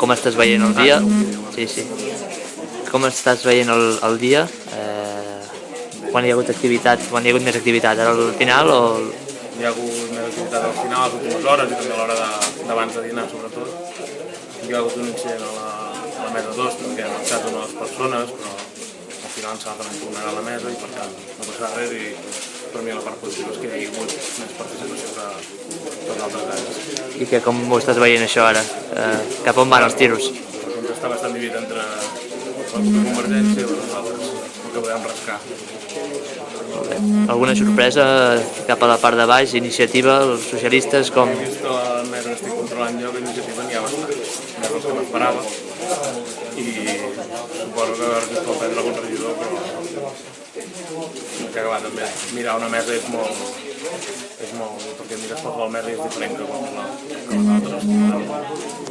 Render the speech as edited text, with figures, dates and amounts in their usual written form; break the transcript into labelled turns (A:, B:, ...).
A: com estàs veient el dia? Sí, sí. Com estàs veient el dia? Quan hi ha hagut activitat, quan hi ha hagut més activitat? Ara al final o...?
B: Hi ha hagut més activitat al final, a les últimes hores i també a l'hora d'abans de dinar, sobretot. Hi ha hagut un incident a la mesa 2, perquè han marxat una de les persones, però al final ens s'ha tornat a la mesa i per tant no passarà res i per mi la part positiva és que hi hagi hagut més participació que els altres anys.
A: I com ho estàs veient això ara? Cap on van els tiros?
B: El compte està bastant dividit entre la Convergència i nosaltres, el que podem rascar.
A: Alguna sorpresa cap a la part de baix, iniciativa, els socialistes, com...
B: He vist que la mesa no estic controlant jo, que iniciativa n'hi ha bastant, més del que m'esperava, i suposo que ha prendre algun regidor, però que acabar també. Mirar una mesa és molt... perquè mires per la mesa i és diferent que les altres.